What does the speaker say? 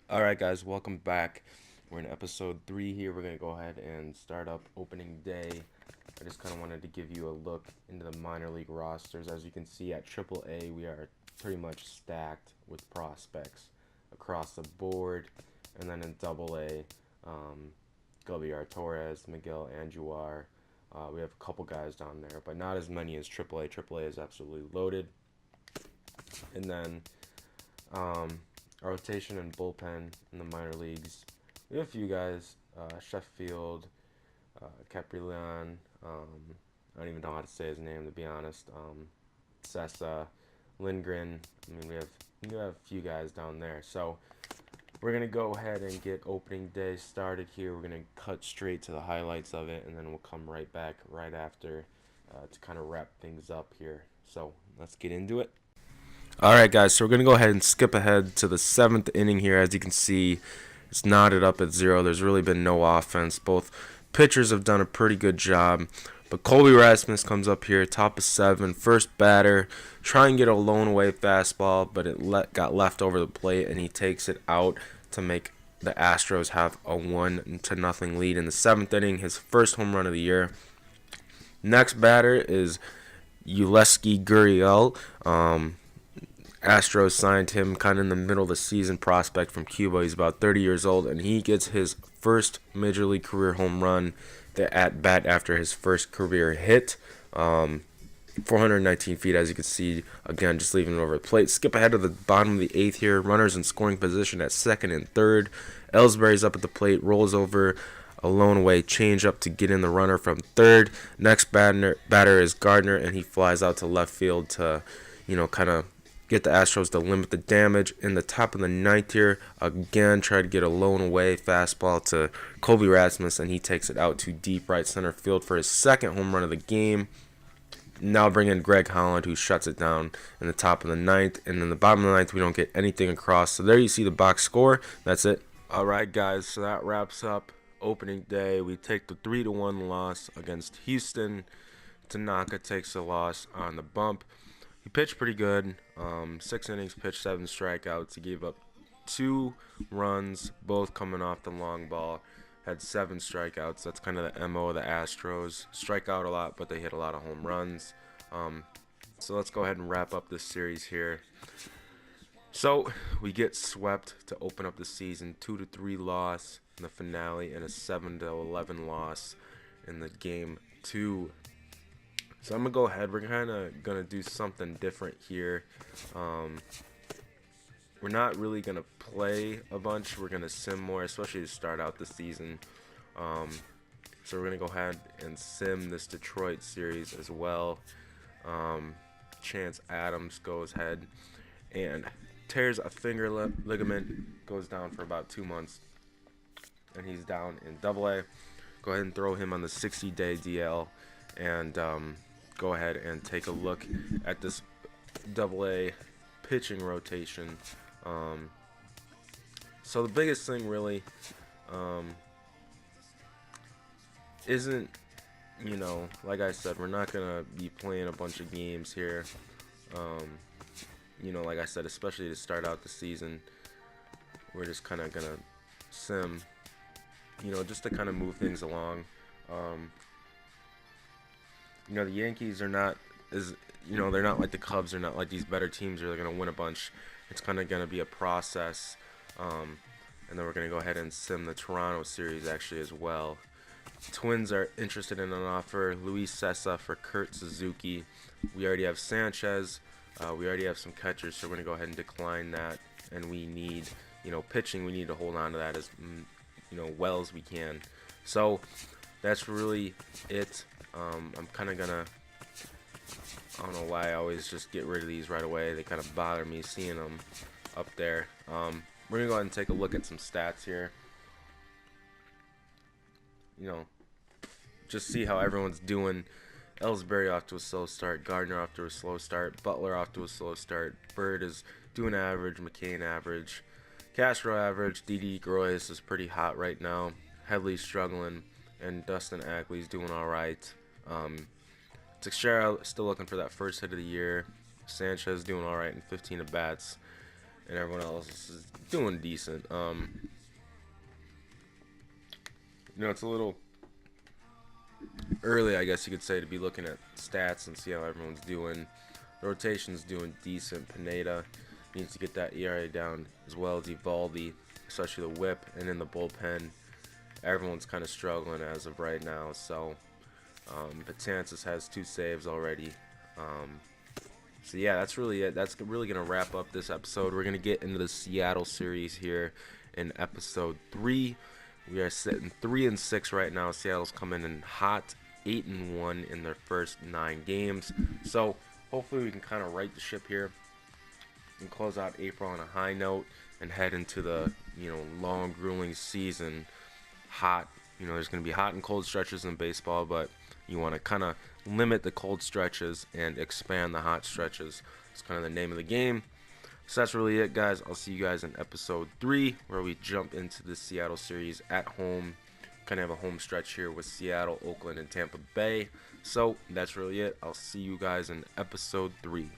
Alright, guys, welcome back. We're in episode 3 here. We're going to go ahead and start up opening day. I just kind of wanted to give you a look into the minor league rosters. As you can see, at AAA, we are pretty much stacked with prospects across the board. And then in AA, Gabriel Torres, Miguel Andujar. We have a couple guys down there, but not as many as AAA. AAA is absolutely loaded. And then our rotation and bullpen in the minor leagues. We have a few guys, Sheffield, Caprileon, I don't even know how to say his name to be honest. Sessa, Lindgren. I mean, we have a few guys down there. So we're gonna go ahead and get opening day started here. We're gonna cut straight to the highlights of it, and then we'll come right back right after to kind of wrap things up here. So let's get into it. All right, guys. So we're gonna go ahead and skip ahead to the seventh inning here. As you can see, it's knotted up at 0. There's really been no offense. Both pitchers have done a pretty good job. But Colby Rasmus comes up here, top of 7, first batter, try and get a lone away fastball, but it got left over the plate, and he takes it out to make the Astros have a 1-0 lead in the seventh inning. His first home run of the year. Next batter is Yulesky Gurriel. Astros signed him kind of in the middle of the season, prospect from Cuba. He's about 30 years old, and he gets his first major league career home run at bat after his first career hit. 419 feet, as you can see, again, just leaving it over the plate. Skip ahead to the bottom of the 8th here. Runners in scoring position at second and third. Ellsbury's up at the plate, rolls over a lone away changeup to get in the runner from third. Next batter is Gardner, and he flies out to left field to, kind of get the Astros to limit the damage. In the top of the 9th here, again, try to get a lone away fastball to Colby Rasmus, and he takes it out to deep right center field for his second home run of the game. Now bring in Greg Holland, who shuts it down in the top of the 9th. And in the bottom of the 9th, we don't get anything across. So there you see the box score. That's it. All right, guys, so that wraps up opening day. We take the 3-1 loss against Houston. Tanaka takes the loss on the bump. He pitched pretty good. 6 innings pitched, 7 strikeouts. He gave up 2 runs, both coming off the long ball. Had 7 strikeouts. That's kind of the MO of the Astros. Strike out a lot, but they hit a lot of home runs. So let's go ahead and wrap up this series here. So we get swept to open up the season. 2-3 loss in the finale, and a 7-11 loss in the game 2. So I'm going to go ahead. We're kind of going to do something different here. We're not really going to play a bunch. We're going to sim more, especially to start out the season. So we're going to go ahead and sim this Detroit series as well. Chance Adams goes ahead and tears a finger ligament, goes down for about 2 months, and he's down in AA. Go ahead and throw him on the 60-day DL, and go ahead and take a look at this AA pitching rotation. So the biggest thing really isn't, like I said, we're not going to be playing a bunch of games here. Like I said, especially to start out the season, we're just kind of going to sim, just to kind of move things along. The Yankees are not they're not like the Cubs. They're not like these better teams where they're going to win a bunch. It's kind of going to be a process. And then we're going to go ahead and sim the Toronto series actually as well. Twins are interested in an offer. Luis Sessa for Kurt Suzuki. We already have Sanchez. We already have some catchers, so we're going to go ahead and decline that. And we need, pitching. We need to hold on to that as, well as we can. So that's really it. I'm kind of going to, I don't know why I always just get rid of these right away. They kind of bother me seeing them up there. We're going to go ahead and take a look at some stats here. Just see how everyone's doing. Ellsbury off to a slow start. Gardner off to a slow start. Butler off to a slow start. Bird is doing average. McCain average. Castro average. Didi Groys is pretty hot right now. Headley's struggling. And Dustin Ackley's doing all right. Teixeira still looking for that first hit of the year. Sanchez doing all right in 15 at bats. and everyone else is doing decent. It's a little early, I guess you could say, to be looking at stats and see how everyone's doing. The rotation's doing decent. Pineda needs to get that ERA down as well as Evaldi, especially the whip, and in the bullpen, everyone's kind of struggling as of right now. So, Betances has 2 saves already. So yeah, that's really it. That's really gonna wrap up this episode. We're gonna get into the Seattle series here in episode 3. We are sitting 3-6 right now. Seattle's coming in hot, 8-1 in their first 9 games. So hopefully we can kind of right the ship here and close out April on a high note and head into the long, grueling season. Hot. There's going to be hot and cold stretches in baseball, but you want to kind of limit the cold stretches and expand the hot stretches. It's kind of the name of the game. So that's really it, guys. I'll see you guys in episode 3, where we jump into the Seattle series at home. Kind of have a home stretch here with Seattle, Oakland, and Tampa Bay. So that's really it. I'll see you guys in episode 3.